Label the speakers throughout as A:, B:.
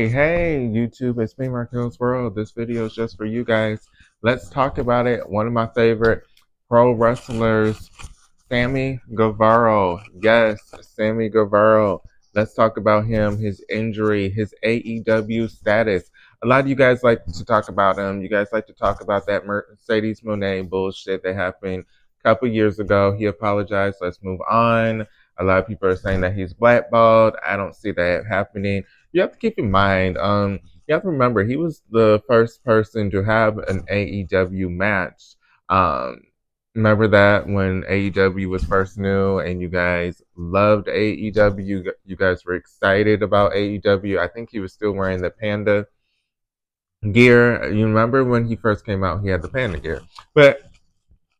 A: Hey, YouTube, it's me, Marquelworld. This video is just for you guys. Let's talk about it. One of my favorite pro wrestlers, Sammy Guevara. Yes, Sammy Guevara. Let's talk about him, his injury, his AEW status. A lot of you guys like to talk about him. You guys like to talk about that Mercedes Moné bullshit that happened a couple years ago. He apologized. Let's move on. A lot of people are saying that he's blackballed. I don't see that happening. You have to keep in mind, you have to remember he was the first person to have an AEW match. Um, Remember that when AEW was first new and you guys loved AEW, you guys were excited about AEW. I think he was still wearing the panda gear. You remember when he first came out, he had the panda gear. But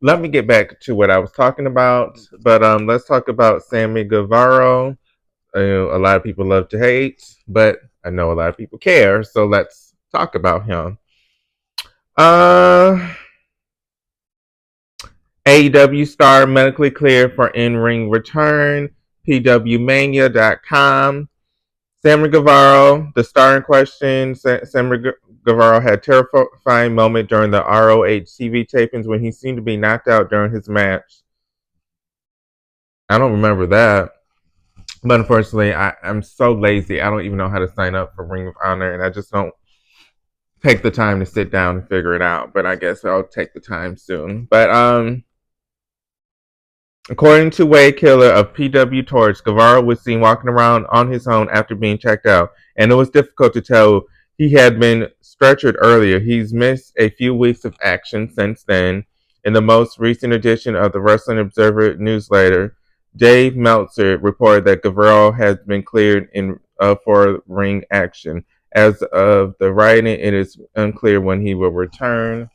A: let me get back to what I was talking about. But let's talk about Sammy Guevara. A lot of people love to hate, but I know a lot of people care. So let's talk about him. Uh, AEW star medically cleared for in-ring return. PWMania.com. Sammy Guevara, the star in question, Sammy Guevara had a terrifying moment during the ROH TV tapings when he seemed to be knocked out during his match. I don't remember that. But unfortunately, I'm so lazy. I don't even know how to sign up for Ring of Honor, and I just don't take the time to sit down and figure it out. But I guess I'll take the time soon. But according to Wade Killer of PW Torch, Guevara was seen walking around on his own after being checked out, and it was difficult to tell he had been stretchered earlier. He's missed a few weeks of action since then. In the most recent edition of the Wrestling Observer newsletter, Dave Meltzer reported that Guevara has been cleared for ring action. As of the writing, it is unclear when he will return.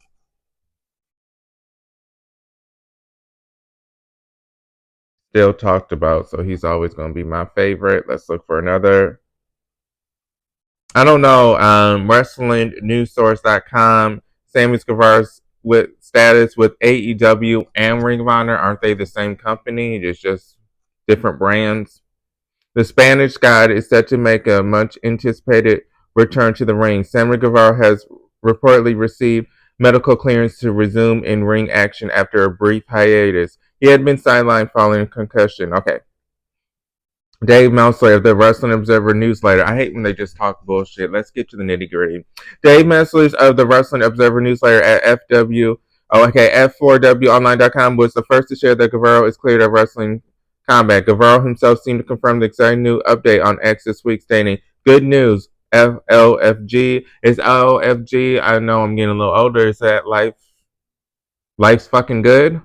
A: Still talked about, so he's always going to be my favorite. Let's look for another. I don't know. WrestlingNewsSource.com. Sammy Guevara's with status with AEW and Ring of Honor. Aren't they the same company? It's just different brands. The Spanish guide is set to make a much anticipated return to the ring. Sammy Guevara has reportedly received medical clearance to resume in ring action after a brief hiatus. He had been sidelined following a concussion. Okay. Dave Meltzer of the Wrestling Observer newsletter. I hate when they just talk bullshit. Let's get to the nitty gritty. Dave Meltzer of the Wrestling Observer newsletter at F4WOnline.com was the first to share that Guevara is cleared of wrestling combat. Guevara himself seemed to confirm the exciting new update on X this week, stating, "Good news, LFG." Is LFG? I know I'm getting a little older. Is that life's fucking good?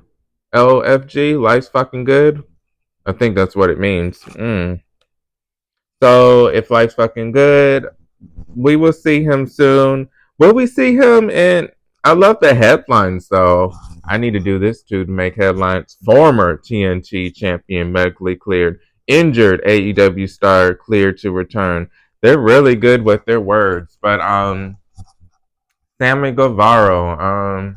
A: LFG, life's fucking good? I think that's what it means. So if life's fucking good, we will see him soon. Will we see him in? I love the headlines though. I need to do this too to make headlines. Former TNT champion medically cleared. Injured AEW star cleared to return. They're really good with their words. But Sammy Guevara,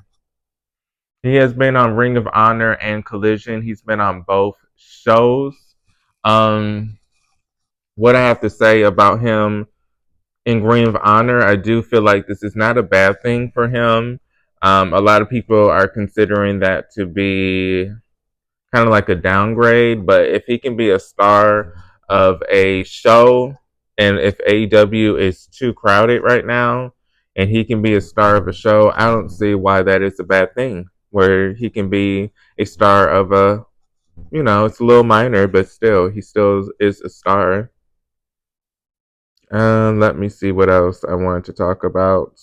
A: he has been on Ring of Honor and Collision. He's been on both shows. What I have to say about him in Ring of Honor, I do feel like this is not a bad thing for him. A lot of people are considering that to be kind of like a downgrade, but if he can be a star of a show, and if AEW is too crowded right now, and he can be a star of a show, I don't see why that is a bad thing. Where he can be a star of a, it's a little minor, but still, he still is a star. Let me see what else I wanted to talk about.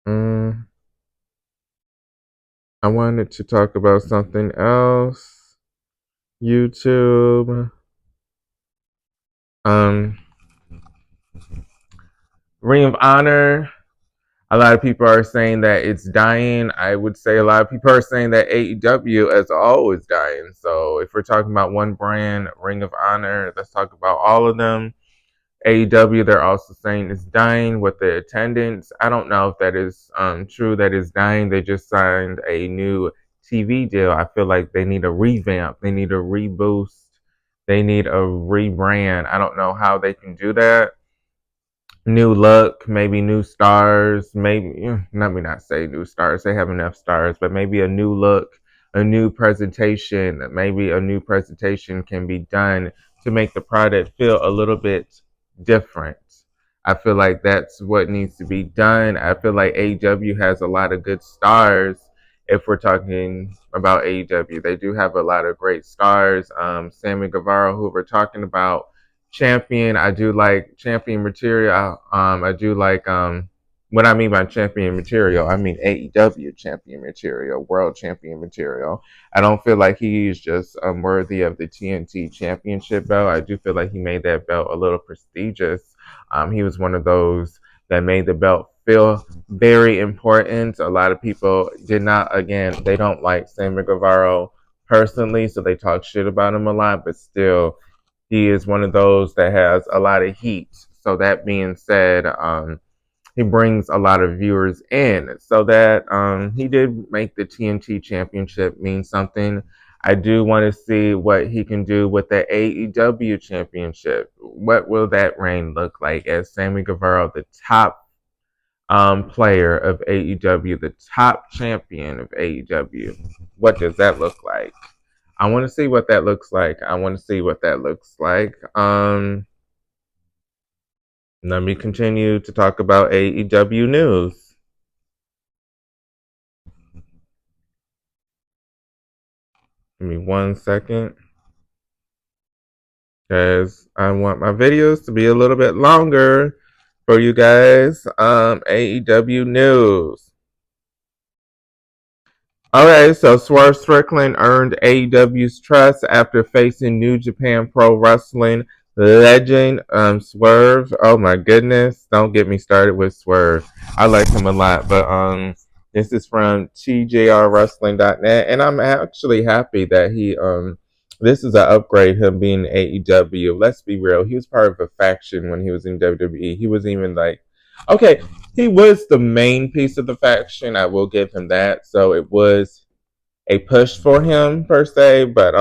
A: I wanted to talk about something else. YouTube. Ring of Honor. A lot of people are saying that it's dying. I would say a lot of people are saying that AEW as a whole is dying. So if we're talking about one brand, Ring of Honor, let's talk about all of them. AEW, they're also saying it's dying with the attendance. I don't know if that is true that it's dying. They just signed a new TV deal. I feel like they need a revamp. They need a reboost. They need a rebrand. I don't know how they can do that. New look, maybe new stars, maybe let me not say new stars. They have enough stars, but maybe a new look, a new presentation. Maybe a new presentation can be done to make the product feel a little bit different. I feel like that's what needs to be done. I feel like AEW has a lot of good stars. If we're talking about AEW, they do have a lot of great stars. Sammy Guevara, who we're talking about, champion. I do like champion material. I do like what I mean by champion material. I mean AEW champion material, world champion material. I don't feel like he's just worthy of the TNT championship belt. I do feel like he made that belt a little prestigious. He was one of those that made the belt feel very important. A lot of people did not. Again, they don't like Sammy Guevara personally, so they talk shit about him a lot. But still, he is one of those that has a lot of heat. So that being said, he brings a lot of viewers in. So that he did make the TNT Championship mean something. I do want to see what he can do with the AEW Championship. What will that reign look like as Sammy Guevara, the top player of AEW, the top champion of AEW? What does that look like? I want to see what that looks like. I want to see what that looks like. Let me continue to talk about AEW news. Give me 1 second, because I want my videos to be a little bit longer for you guys. AEW news. Okay, so Swerve Strickland earned AEW's trust after facing New Japan Pro Wrestling legend Swerve. Oh my goodness, don't get me started with Swerve. I like him a lot, but this is from TJRWrestling.net, and I'm actually happy that he this is an upgrade, him being AEW. Let's be real, he was part of a faction when he was in WWE. He was even like, okay, he was the main piece of the faction. I will give him that. So it was a push for him per se, but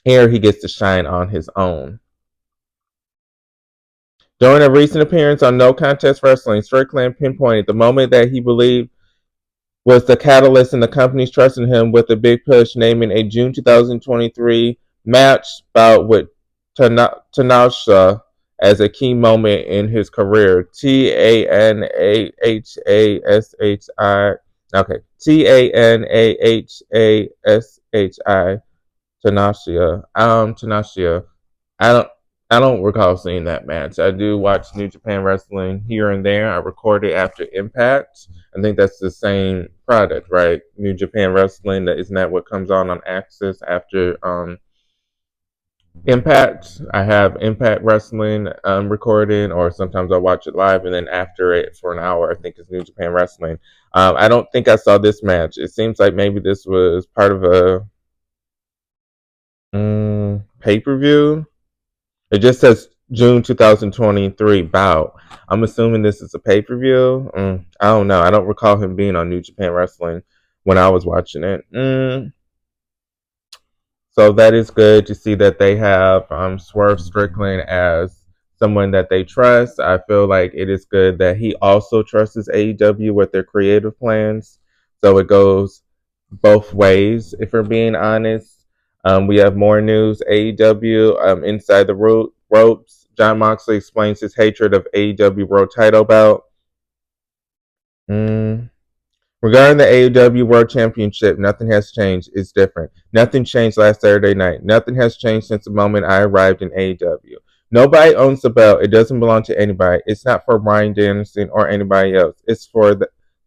A: here he gets to shine on his own. During a recent appearance on No Contest Wrestling, Strickland pinpointed the moment that he believed was the catalyst in the company's trust in him with a big push, naming a June 2023 match bout with Tanasha as a key moment in his career. Tanahshi. Okay. Tanahshi. Tanasha. I don't I don't recall seeing that match. I do watch New Japan Wrestling here and there. I record it after Impact. I think that's the same product, right? New Japan Wrestling. Isn't that what comes on Access after Impact? I have Impact Wrestling recorded, or sometimes I watch it live, and then after it for an hour, I think it's New Japan Wrestling. I don't think I saw this match. It seems like maybe this was part of a pay per view. It just says June 2023 bout. I'm assuming this is a pay per view. I don't know. I don't recall him being on New Japan Wrestling when I was watching it. So that is good to see that they have Swerve Strickland as someone that they trust. I feel like it is good that he also trusts AEW with their creative plans. So it goes both ways, if we're being honest. We have more news. AEW inside the ropes. Jon Moxley explains his hatred of AEW World Title bout. Regarding the AEW World Championship, nothing has changed. It's different. Nothing changed last Saturday night. Nothing has changed since the moment I arrived in AEW. Nobody owns the belt. It doesn't belong to anybody. It's not for Bryan Danielson or anybody else. It's for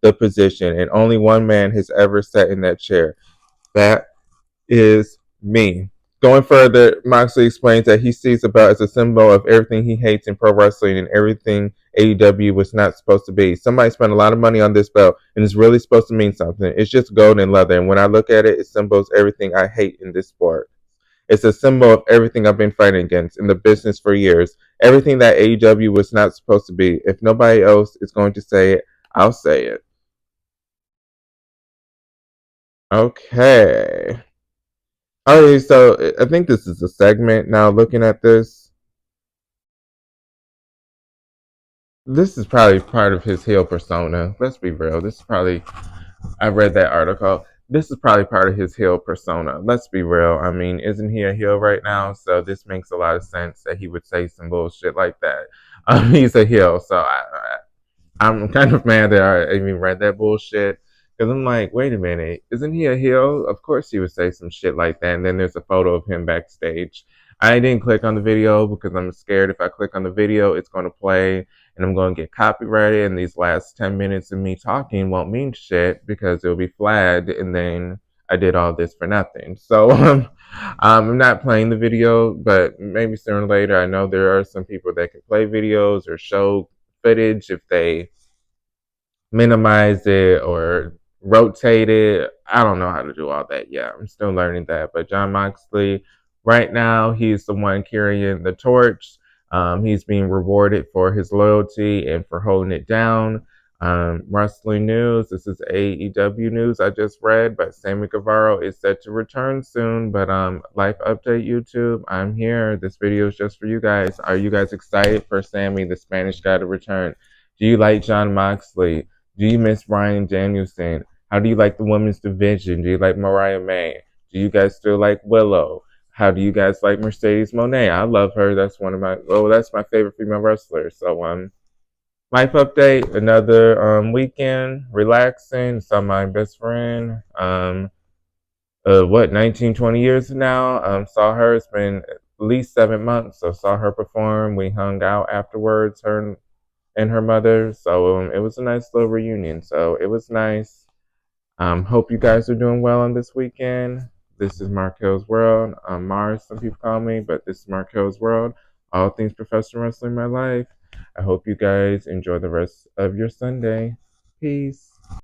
A: the position, and only one man has ever sat in that chair. That is me. Going further, Moxley explains that he sees the belt as a symbol of everything he hates in pro wrestling and everything AEW was not supposed to be. Somebody spent a lot of money on this belt, and it's really supposed to mean something. It's just gold and leather, and when I look at it, it symbols everything I hate in this sport. It's a symbol of everything I've been fighting against in the business for years. Everything that AEW was not supposed to be. If nobody else is going to say it, I'll say it. Okay. Okay, so I think this is a segment now. Looking at this is probably part of his heel persona. Let's be real. This is probably, I read that article. This is probably part of his heel persona. Let's be real. I mean, isn't he a heel right now? So this makes a lot of sense that he would say some bullshit like that. He's a heel, so I'm kind of mad that I even read that bullshit. Because I'm like, wait a minute, isn't he a heel? Of course he would say some shit like that. And then there's a photo of him backstage. I didn't click on the video because I'm scared if I click on the video, it's going to play and I'm going to get copyrighted. And these last 10 minutes of me talking won't mean shit because it'll be flagged. And then I did all this for nothing. So I'm not playing the video, but maybe sooner or later, I know there are some people that can play videos or show footage if they minimize it or rotate it. I don't know how to do all that yet. I'm still learning that. But Jon Moxley, right now, he's the one carrying the torch. He's being rewarded for his loyalty and for holding it down. Wrestling news. This is AEW news I just read, but Sammy Guevara is set to return soon. But life update YouTube. I'm here. This video is just for you guys. Are you guys excited for Sammy, the Spanish guy, to return? Do you like Jon Moxley? Do you miss Bryan Danielson? How do you like the women's division? Do you like Mariah May? Do you guys still like Willow? How do you guys like Mercedes Moné? I love her. That's one of my that's my favorite female wrestler. So life update, another weekend, relaxing. Saw my best friend. 19, 20 years now. Saw her. It's been at least 7 months. So saw her perform. We hung out afterwards. Her and her mother. So it was a nice little reunion. So it was nice. Hope you guys are doing well on this weekend. This is Markel's World. Mars, some people call me, but this is Markel's World. All things professional wrestling in my life. I hope you guys enjoy the rest of your Sunday. Peace.